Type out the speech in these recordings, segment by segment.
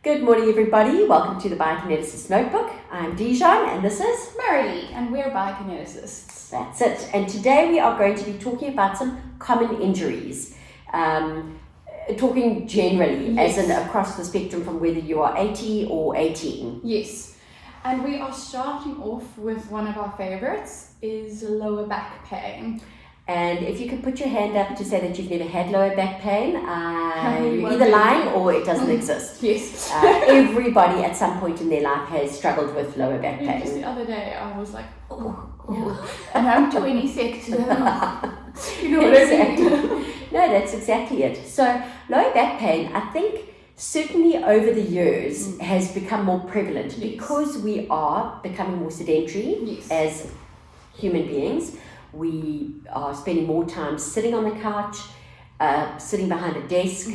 Good morning, everybody. Welcome to the Biokineticists Notebook. I'm Dijon, and this is Marilee, and we're biokineticists. That's it. And today we are going to be talking about some common injuries. Talking generally, Yes. as in across the spectrum from whether you are 80 or 18. Yes, and we are starting off with one of our favorites, is lower back pain. And if you could put your hand up to say that you've never had lower back pain, you're won't either be lying able or it doesn't exist. Yes. Everybody at some point in their life has struggled with lower back Just pain. the other day, I was like, and I'm 26. You know what I mean? No, that's exactly it. So lower back pain, I think certainly over the years has become more prevalent because we are becoming more sedentary as human beings. We are spending more time sitting on the couch, sitting behind a desk,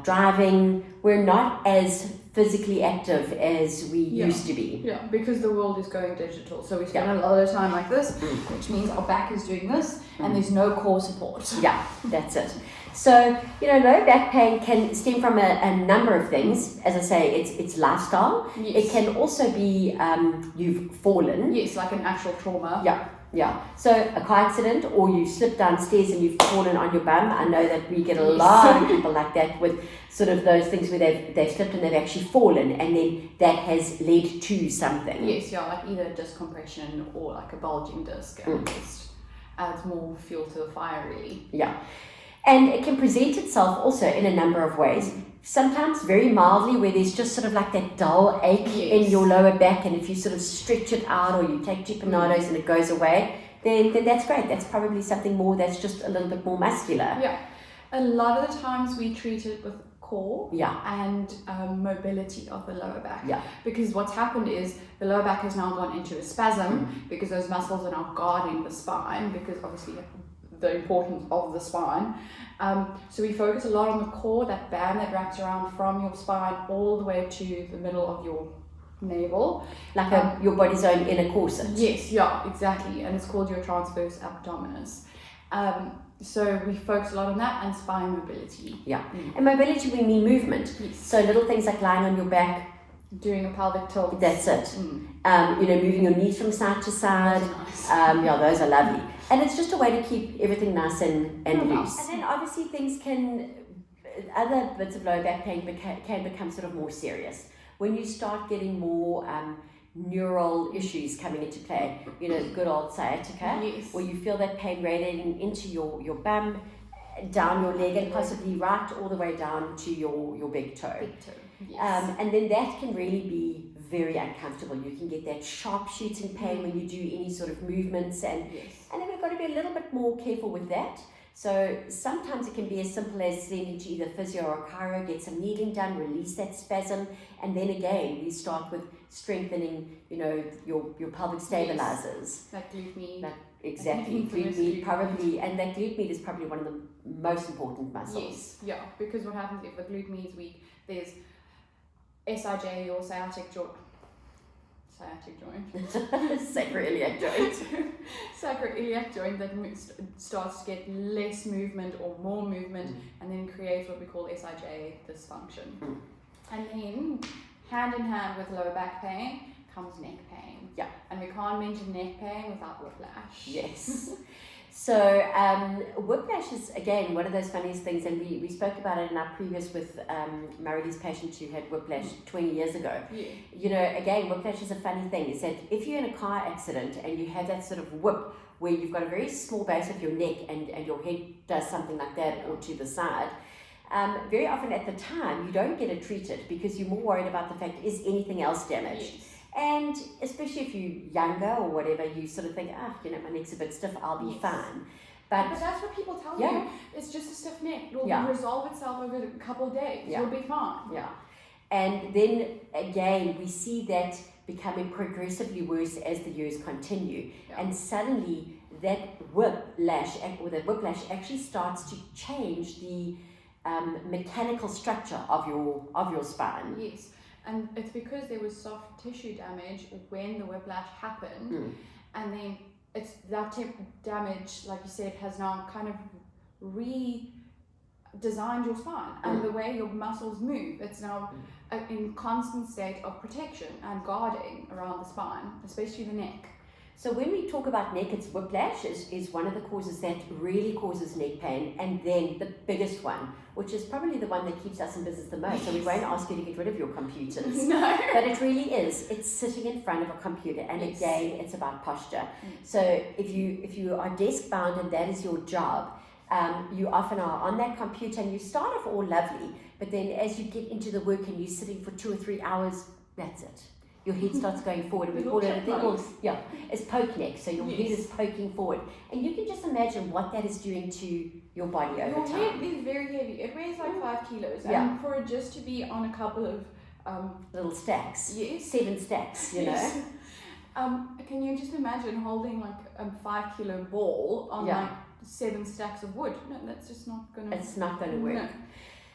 driving. We're not as physically active as we used to be. Yeah, because the world is going digital. So we spend a lot of time like this, which means our back is doing this, and there's no core support. Yeah, that's it. So, low back pain can stem from a number of things. As I say, it's lifestyle. Yes. It can also be you've fallen. Yes, like an actual trauma. Yeah. So a car accident, or you slipped downstairs and you've fallen on your bum. I know that we get a lot of people like that with sort of those things where they've slipped and they've actually fallen, and then that has led to something. Yes, like either disc compression or like a bulging disc, and it just adds more fuel to the fire, really. Yeah. And it can present itself also in a number of ways. Sometimes very mildly, where there's just sort of like that dull ache in your lower back, and if you sort of stretch it out or you take Panados and it goes away, then that's great. That's probably something more that's just a little bit more muscular. Yeah. A lot of the times we treat it with core and mobility of the lower back. Yeah. Because what's happened is the lower back has now gone into a spasm because those muscles are now guarding the spine, because obviously the importance of the spine. So we focus a lot on the core, that band that wraps around from your spine all the way to the middle of your navel. Like your body's own inner corset. Yes, yeah, exactly. And it's called your transverse abdominis. So we focus a lot on that and spine mobility. Yeah. And mobility, we mean movement. Yes. So little things like lying on your back. Doing a pelvic tilt. That's it. Moving your knees from side to side. Nice. Those are lovely. And it's just a way to keep everything nice and loose. And then obviously other bits of lower back pain can become sort of more serious. When you start getting more neural issues coming into play, good old sciatica, where you feel that pain radiating into your bum, down your leg, and possibly right all the way down to your big toe. Yes. And then that can really be very uncomfortable. You can get that sharp shooting pain when you do any sort of movements, and then we've got to be a little bit more careful with that. So sometimes it can be as simple as sending to either physio or chiro, get some needling done, release that spasm, and then again we start with strengthening, your pelvic stabilizers. Like glute med. Exactly, glute med probably, and that glute med is probably one of the most important muscles. Yes, because what happens if the glute med is weak, there's SIJ or sciatic joint. Sacroiliac joint. Sacroiliac joint that starts to get less movement or more movement, and then creates what we call SIJ dysfunction. And then hand in hand with lower back pain comes neck pain. Yeah. And we can't mention neck pain without whiplash. Yes. So whiplash is, again, one of those funniest things, and we spoke about it in our previous with Marilee's patient who had whiplash 20 years ago. Again, whiplash is a funny thing. Is that if you're in a car accident and you have that sort of whip where you've got a very small base of your neck and your head does something like that or to the side, very often at the time you don't get it treated because you're more worried about the fact, is anything else damaged? Yes. And especially if you're younger or whatever, you sort of think, my neck's a bit stiff, I'll be fine. But that's what people tell you. It's just a stiff neck. It'll resolve itself over a couple of days. You'll be fine. Yeah. And then again, we see that becoming progressively worse as the years continue. And suddenly that whiplash actually starts to change the mechanical structure of your spine. Yes. And it's because there was soft tissue damage when the whiplash happened, and then it's that damage, like you said, has now kind of designed your spine and the way your muscles move. It's now in constant state of protection and guarding around the spine, especially the neck. So when we talk about neck, it's whiplash is one of the causes that really causes neck pain, and then the biggest one, which is probably the one that keeps us in business the most. So we won't ask you to get rid of your computers. No. But it really is. It's sitting in front of a computer, and again, it's about posture. So if you are desk bound and that is your job, you often are on that computer and you start off all lovely, but then as you get into the work and you're sitting for 2 or 3 hours, that's it. Your head starts going forward, and we call it a thing called, it's poke neck. So your head is poking forward, and you can just imagine what that is doing to your body over time. Your head is very heavy. It weighs like 5 kilos, and for it just to be on a couple of little stacks, 7 stacks, you know. Can you just imagine holding like a 5 kilo ball on like 7 stacks of wood? No, that's just not gonna. It's not going to work. No.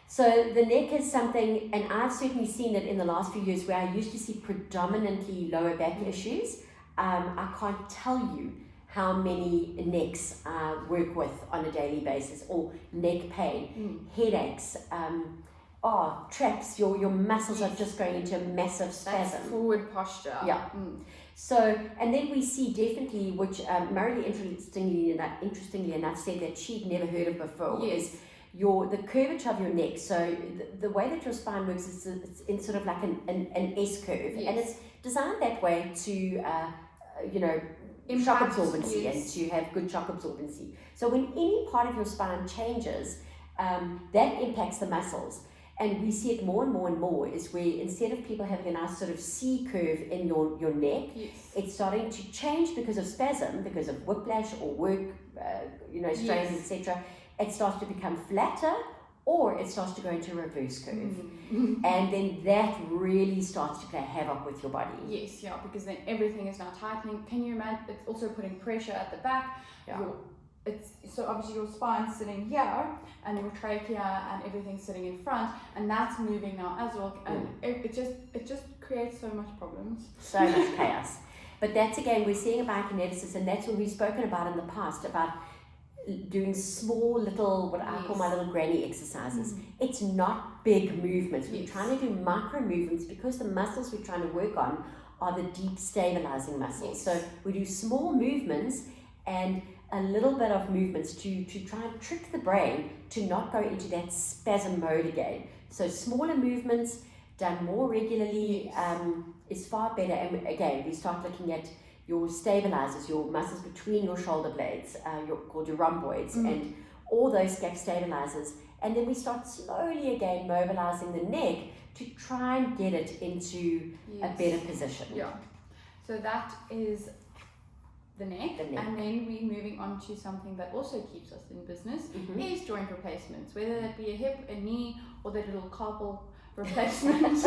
So the neck is something, and I've certainly seen it in the last few years where I used to see predominantly lower back issues. I can't tell you how many necks I work with on a daily basis, or neck pain, headaches, traps, your muscles are just going into a massive spasm. That's forward posture. Yeah. So, and then we see definitely, which Marilee interestingly enough said that she'd never heard of before, is the curvature of your neck. So the way that your spine works is it's in sort of like an S curve, and it's designed that way to shock absorbency and to have good shock absorbency. So when any part of your spine changes, that impacts the muscles. And we see it more and more and more, is where instead of people having a nice sort of C curve in your neck, it's starting to change because of spasm, because of whiplash or work, strains, etc. It starts to become flatter, or it starts to go into a reverse curve. And then that really starts to play havoc with your body. Yes, because then everything is now tightening. Can you imagine? It's also putting pressure at the back. So obviously your spine's sitting here, and your trachea and everything's sitting in front, and that's moving now as well. And it just creates so much problems. So much chaos. But that's, again, we're seeing a biokineticist, and that's what we've spoken about in the past, about doing small little, what I call my little granny exercises. It's not big movements. We're trying to do micro movements, because the muscles we're trying to work on are the deep stabilizing muscles. So we do small movements and a little bit of movements to try and trick the brain to not go into that spasm mode again. So smaller movements done more regularly is far better. And again, we start looking at your stabilizers, your muscles between your shoulder blades, called your rhomboids, and all those gap stabilizers. And then we start slowly again mobilizing the neck to try and get it into a better position. So that is the neck. And then we're moving on to something that also keeps us in business, is joint replacements, whether that be a hip, a knee, or that little carpal replacement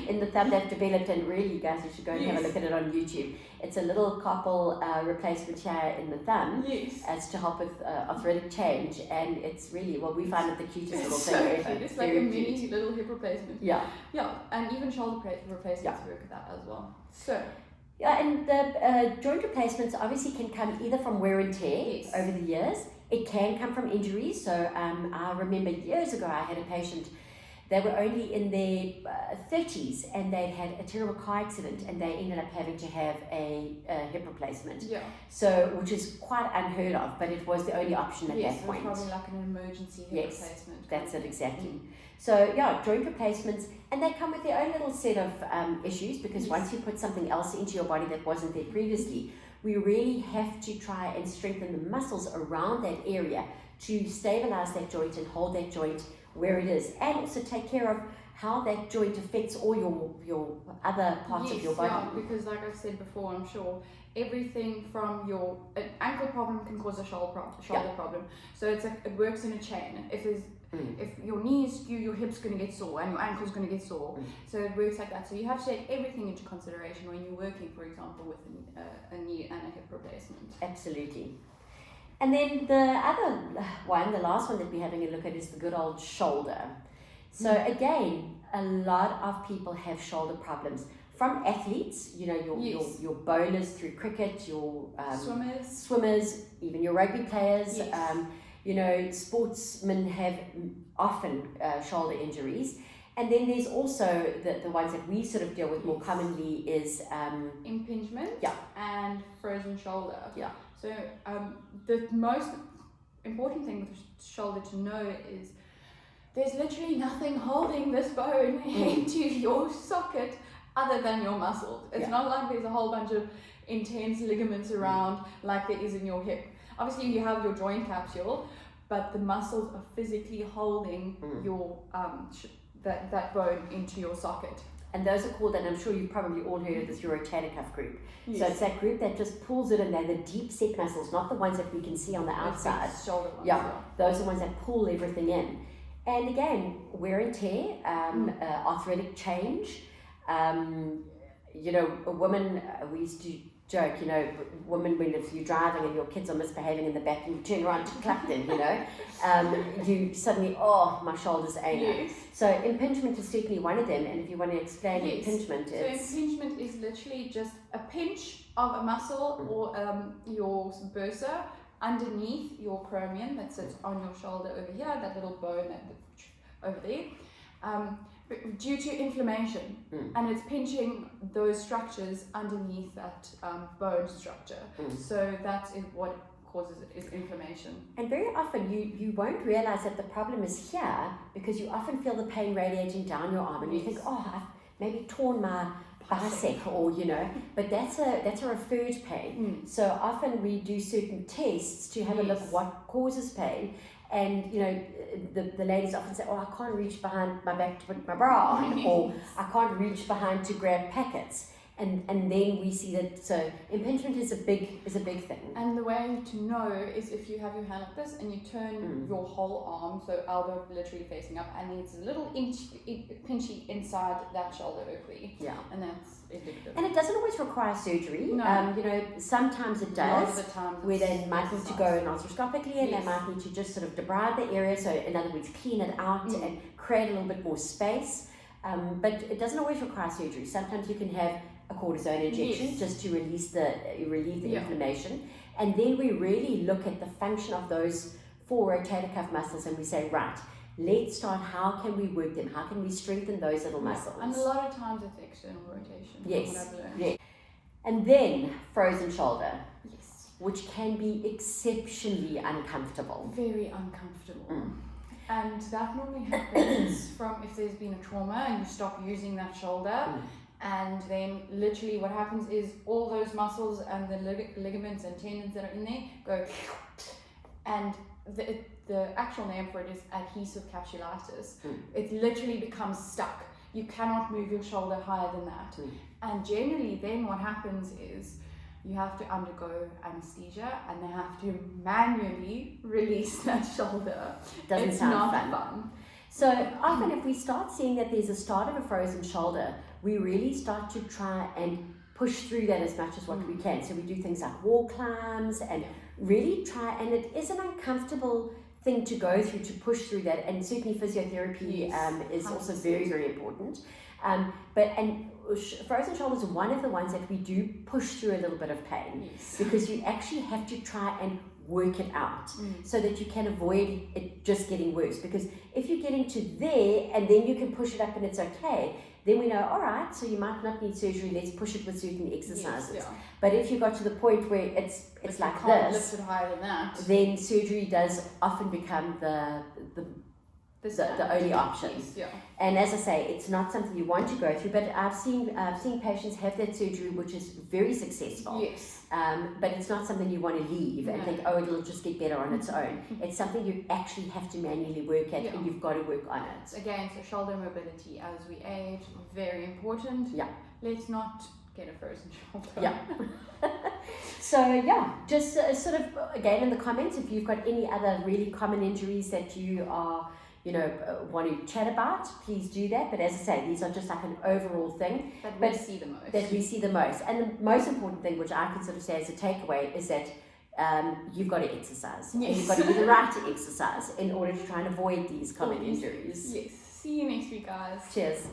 in the thumb they've developed, and really, guys, you should go and have a look at it on YouTube. It's a little carpal replacement here in the thumb, as to help with arthritic change, and it's really, well, we find it the cutest little thing ever. It's like a mini little hip replacement. And even shoulder replacements work with that as well. So and the joint replacements obviously can come either from wear and tear over the years. It can come from injuries. So I remember years ago I had a patient. They were only in their 30s, and they'd had a terrible car accident, and they ended up having to have a hip replacement. So, which is quite unheard of, but it was the only option at that point. Probably like an emergency hip replacement. That's it, exactly. So joint replacements, and they come with their own little set of issues, because once you put something else into your body that wasn't there previously, we really have to try and strengthen the muscles around that area to stabilize that joint and hold that joint where it is, and also take care of how that joint affects all your other parts of your body. Because like I've said before, I'm sure everything from an ankle problem can cause a shoulder problem. So it's it works in a chain. If your knee is skew, your hip's going to get sore, and your ankle's going to get sore. So it works like that. So you have to take everything into consideration when you're working, for example, with a knee and a hip replacement. Absolutely. And then the other one, the last one that we're having a look at, is the good old shoulder. So again, a lot of people have shoulder problems. From athletes, your bowlers through cricket, your swimmers, even your rugby players. Sportsmen have often shoulder injuries. And then there's also the ones that we sort of deal with more commonly is impingement and frozen shoulder. Yeah. So the most important thing with the shoulder to know is there's literally nothing holding this bone into your socket other than your muscles. It's not like there's a whole bunch of intense ligaments around like there is in your hip. Obviously you have your joint capsule, but the muscles are physically holding your that bone into your socket. And those are called, and I'm sure you've probably all heard of this, your rotator cuff group. Yes. So it's that group that just pulls it in. They're the deep set muscles, not the ones that we can see on the outside. Shoulder ones, Those are the ones that pull everything in. And again, wear and tear, arthritic change. A woman, we used to joke, women, when if you're driving and your kids are misbehaving in the back and you turn around to Clapton, you suddenly, my shoulder's aching. Yes. So impingement is certainly one of them, and if you want to explain impingement, so impingement is literally just a pinch of a muscle or your bursa underneath your acromion that sits on your shoulder over here, that little bone over there, due to inflammation, and it's pinching those structures underneath that bone structure. So that is what causes it, is inflammation. And very often you won't realize that the problem is here because you often feel the pain radiating down your arm, and you think, I've maybe torn my bicep, or but that's a referred pain. So often we do certain tests to have a look what causes pain. And the ladies often say, I can't reach behind my back to put my bra on, or I can't reach behind to grab packets. And then we see that, so impingement is a big thing. And the way to know is if you have your hand like this and you turn your whole arm, so elbow literally facing up, and it's a little pinchy inside that shoulder oblique. Yeah. And that's indicative. And it doesn't always require surgery. No. Sometimes it does. A lot of the times where they might need to go arthroscopically, and they might need to just sort of debride the area, so in other words, clean it out and create a little bit more space. But it doesn't always require surgery. Sometimes you can have a cortisone injection just to relieve the inflammation, and then we really look at the function of those 4 rotator cuff muscles, and we say, right, let's start, how can we work them, how can we strengthen those little muscles? And a lot of times it's external rotation. Yes. And then frozen shoulder, which can be exceptionally uncomfortable. Very uncomfortable. And that normally happens from if there's been a trauma and you stop using that shoulder. And then literally what happens is all those muscles and the ligaments and tendons that are in there go, and the actual name for it is adhesive capsulitis. It literally becomes stuck. You cannot move your shoulder higher than that. And generally then what happens is you have to undergo anesthesia and they have to manually release that shoulder. Doesn't it's sound not fun. So often if we start seeing that there's a start of a frozen shoulder, we really start to try and push through that as much as what we can. So we do things like wall climbs and really try, and it is an uncomfortable thing to go through, to push through that, and certainly physiotherapy is also very, very important. Frozen shoulders are one of the ones that we do push through a little bit of pain, because you actually have to try and work it out so that you can avoid it just getting worse. Because if you get into there and then you can push it up and it's okay, then we know, all right, so you might not need surgery, let's push it with certain exercises. But if you got to the point where it's like this, lift it higher than that, then surgery does often become the only option. And as I say, it's not something you want to go through, but I've seen patients have that surgery which is very successful. But it's not something you want to leave and think, it'll just get better on its own. It's something you actually have to manually work at, and you've got to work on it. Again, so shoulder mobility as we age, very important. Let's not get a frozen shoulder. So just sort of, again, in the comments, if you've got any other really common injuries that you are want to chat about, please do that. But as I say, these are just like an overall thing that we see the most. And the most important thing, which I can sort of say as a takeaway, is that you've got to exercise. And you've got to do the right exercise in order to try and avoid these common injuries. See you next week, guys. Cheers.